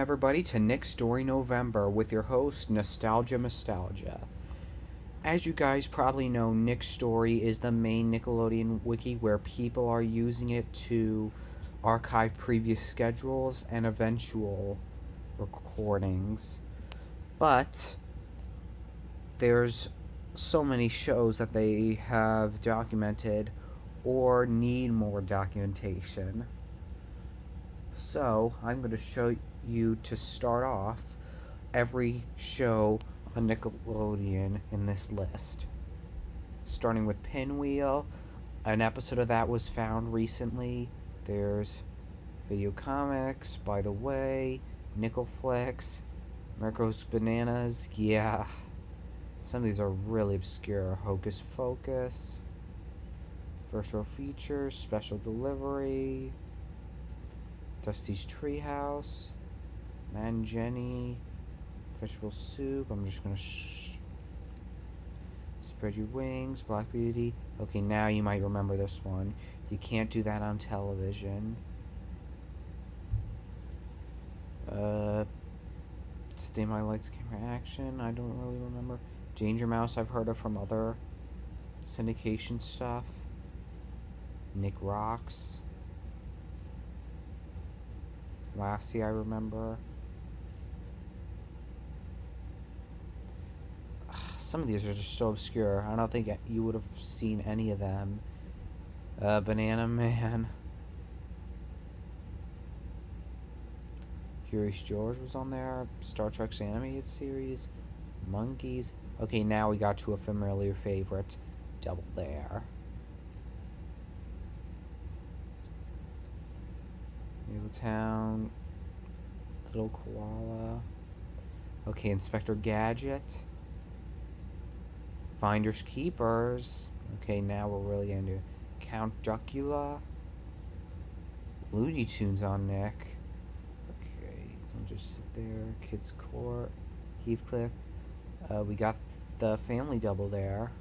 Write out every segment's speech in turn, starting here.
Everybody to Nickstory November with your host Nostalgia. As you guys probably know, Nickstory is the main Nickelodeon wiki where people are using it to archive previous schedules and eventual recordings. But there's so many shows that they have documented or need more documentation. So, I'm going to show you to start off every show on Nickelodeon in this list. Starting with Pinwheel, an episode of that was found recently. There's Video Comics, By the Way, Nickelflix, Mirko's Bananas. Yeah, some of these are really obscure. Hocus Pocus, First Row Features, Special Delivery, Dusty's Treehouse, Man Jenny, Vegetable Soup. I'm just gonna Spread Your Wings, Black Beauty. Okay, now you might remember this one. You can't do that on television. Stay My Lights, Camera, Action. I don't really remember. Danger Mouse I've heard of from other syndication stuff. Nick Rocks. Lassie I remember. Some of these are just so obscure. I don't think you would have seen any of them. Banana Man. Curious George was on there. Star Trek's animated series. Monkeys. Okay, now we got to a familiar favorite. Double Dare. Town. Little Koala. Okay, Inspector Gadget. Finders Keepers. Okay, now we're really into Count Duckula. Looney Tunes on Nick. Okay, don't just sit there. Kids Court. Heathcliff. We got the Family Double Dare.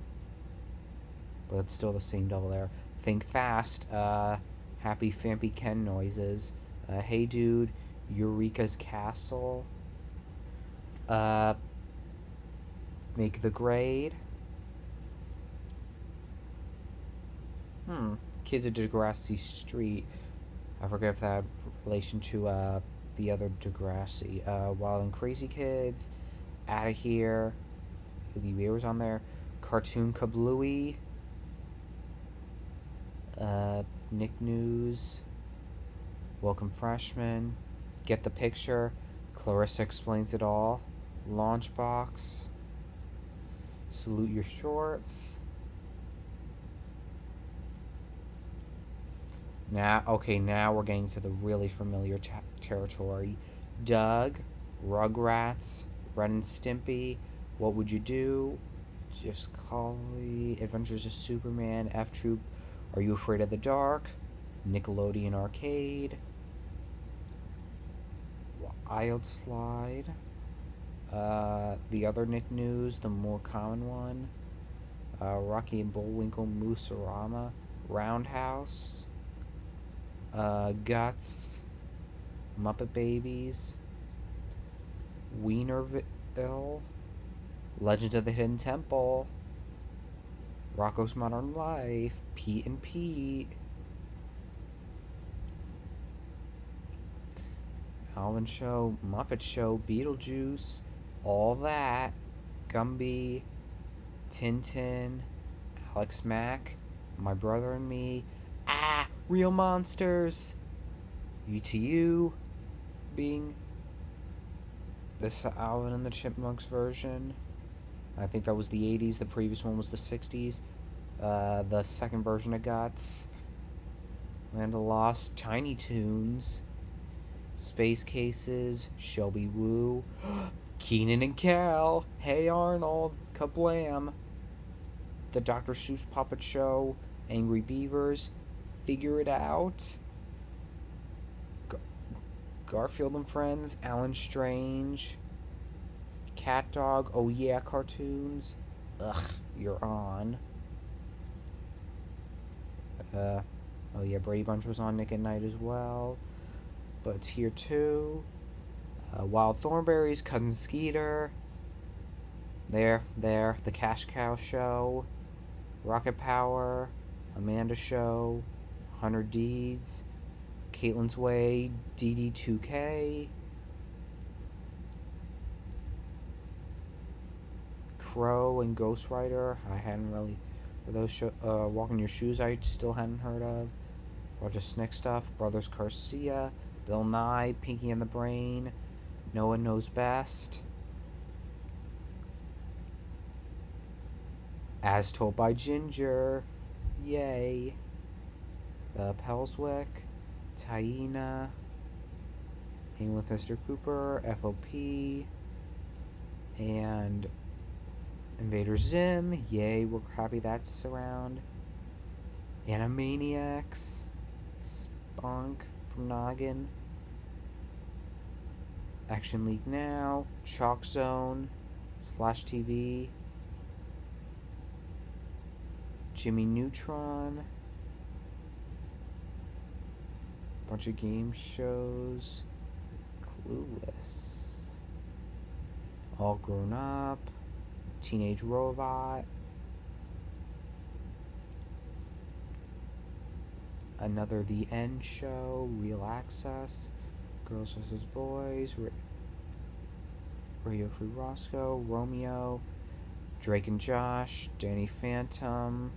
But it's still the same Double Dare. Think Fast. Happy Fampy Ken noises. Hey Dude. Eureka's Castle. Make the Grade. Kids of Degrassi Street. I forget if that had relation to the other Degrassi. Wild and Crazy Kids. Outta Here. Oogie Beaver's on there. Cartoon Kablooey. Nick News. Welcome Freshman. Get the Picture. Clarissa Explains It All. Launchbox. Salute Your Shorts. Now we're getting to the really familiar territory. Doug, Rugrats, Ren and Stimpy, What Would You Do? Just Call Me, Adventures of Superman, F Troop, Are You Afraid of the Dark? Nickelodeon Arcade, Wild Slide, the other Nick News, the more common one, Rocky and Bullwinkle, Moose-a-Rama, Roundhouse, Guts, Muppet Babies, Wienerville, Legends of the Hidden Temple, Rocko's Modern Life, Pete and Pete, Alvin Show, Muppet Show, Beetlejuice, All That, Gumby, Tintin, Alex Mack, My Brother and Me, Real Monsters, U2U, being this Alvin and the Chipmunks version. I think that was the 80s, the previous one was the 60s. The second version of Guts, Land of Lost, Tiny Toons, Space Cases, Shelby Woo, Keenan and Kel, Hey Arnold, Kablam, The Dr. Seuss Puppet Show, Angry Beavers, Figure It Out, Garfield and Friends, Alan Strange, Cat Dog, Oh Yeah cartoons, You're On. Oh yeah, Brady Bunch was on Nick at Night as well, but it's here too. Wild Thornberries, Cousin Skeeter. There. The Cash Cow Show. Rocket Power. Amanda Show. 100 Deeds. Caitlin's Way. DD2K. Crow and Ghost Rider. I hadn't really. For those Walking Your Shoes, I still hadn't heard of. Roger Snick Stuff. Brothers Garcia. Bill Nye. Pinky and the Brain. No One Knows Best. As Told by Ginger. Yay. Pelswick. Taina. Hanging with Mr. Cooper. FOP. And Invader Zim. Yay, we're happy that's around. Animaniacs. Spunk from Noggin. Action League Now. Chalk Zone. Slash TV. Jimmy Neutron. Bunch of game shows. Clueless. All Grown Up. Teenage Robot. Another The End Show. Real Access. Girls vs. Boys. Radio Free Roscoe. Romeo. Drake and Josh. Danny Phantom.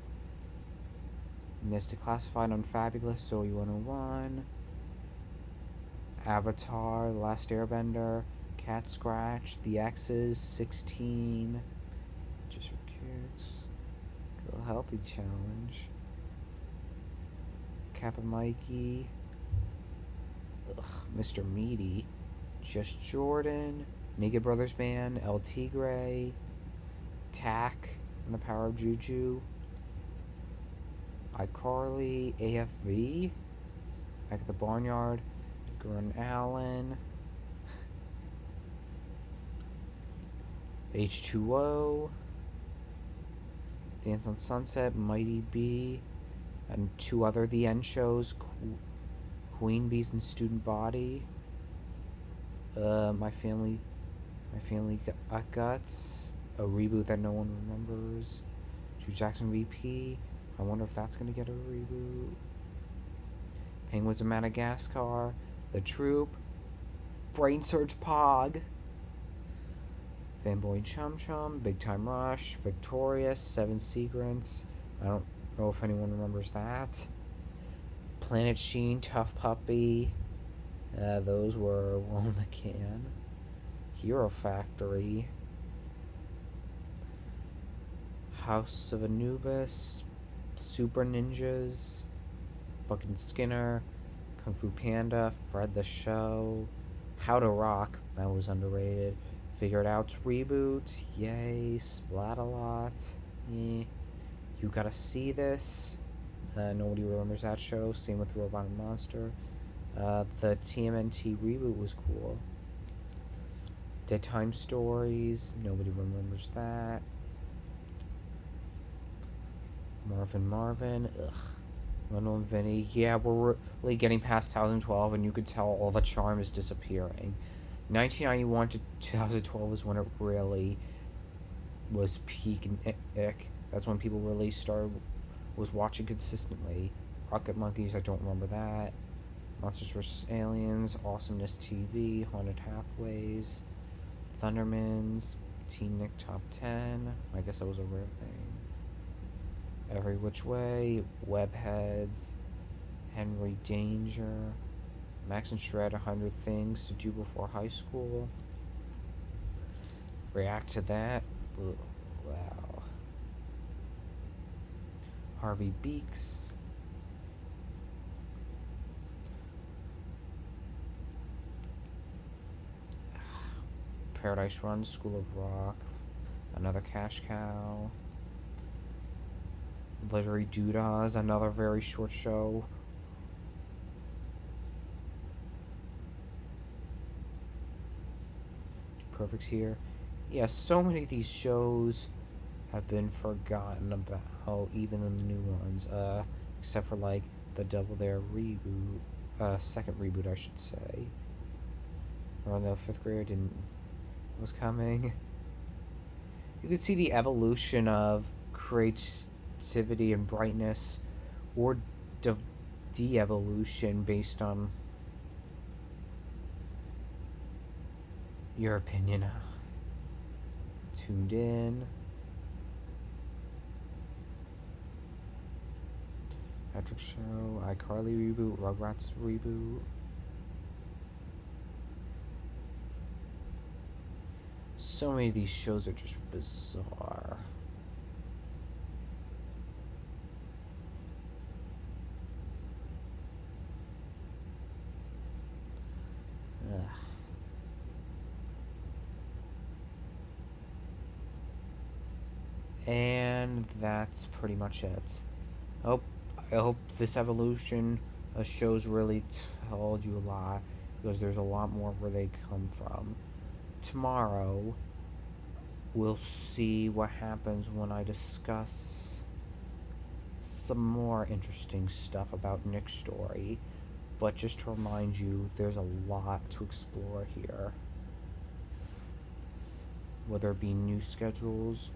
Mystic Classified Unfabulous. Zoe 101. Avatar. The Last Airbender. Cat Scratch. The X's. 16. Just for kids. Go Healthy Challenge. Kappa Mikey. Mr. Meaty. Just Jordan. Naked Brothers Band. El Tigre. Tack and the Power of Juju. iCarly. AFV. Back at the Barnyard. Edgar and Allen. H2O. Dance on Sunset. Mighty B. And 2 other The End shows. Queen Bees and Student Body. My Family Got Guts. A reboot that no one remembers. Drew Jackson VP. I wonder if that's going to get a reboot. Penguins of Madagascar. The Troop. Brain Surge Pog. Fanboy Chum Chum. Big Time Rush. Victorious. 7 Secrets. I don't know if anyone remembers that. Planet Sheen. Tough Puppy. Those were well in the can. Hero Factory. House of Anubis. Super Ninjas. Buck and Skinner. Kung Fu Panda. Fred the Show. How to Rock. That was underrated. Figure It Out's reboot. Yay. Splat-A-Lot. You Gotta See This. Nobody remembers that show. Same with Robot and Monster. The TMNT reboot was cool. Dead Time Stories. Nobody remembers that. Marvin. Ugh. Wendell and Vinny. Yeah, we're really getting past 2012, and you could tell all the charm is disappearing. 1991 to 2012 is when it really was peak and ick. That's when people really was watching consistently. Rocket Monkeys, I don't remember that. Monsters vs. Aliens, Awesomeness TV, Haunted Hathways, Thundermans, Teen Nick Top 10. I guess that was a rare thing. Every Which Way, Webheads, Henry Danger, Max and Shred, 100 Things to Do Before High School. React to that. Ugh, wow. Harvey Beaks. Paradise Run, School of Rock, Another Cash Cow, Glittery Doodahs, another very short show. Perfect's here. Yeah, so many of these shows have been forgotten about, even the new ones, except for like the Double Dare reboot, second reboot I should say. or the fifth grader didn't was coming. You could see the evolution of creativity and brightness, or de-evolution based on your opinion. Tuned in. Patrick Show, iCarly reboot, Rugrats reboot. So many of these shows are just bizarre. Ugh. And that's pretty much it. I hope this evolution of shows really told you a lot, because there's a lot more where they come from. Tomorrow, we'll see what happens when I discuss some more interesting stuff about Nickstory. But just to remind you, there's a lot to explore here. Whether it be new schedules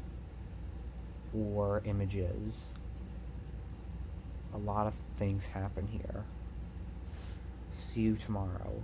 or images, a lot of things happen here. See you tomorrow.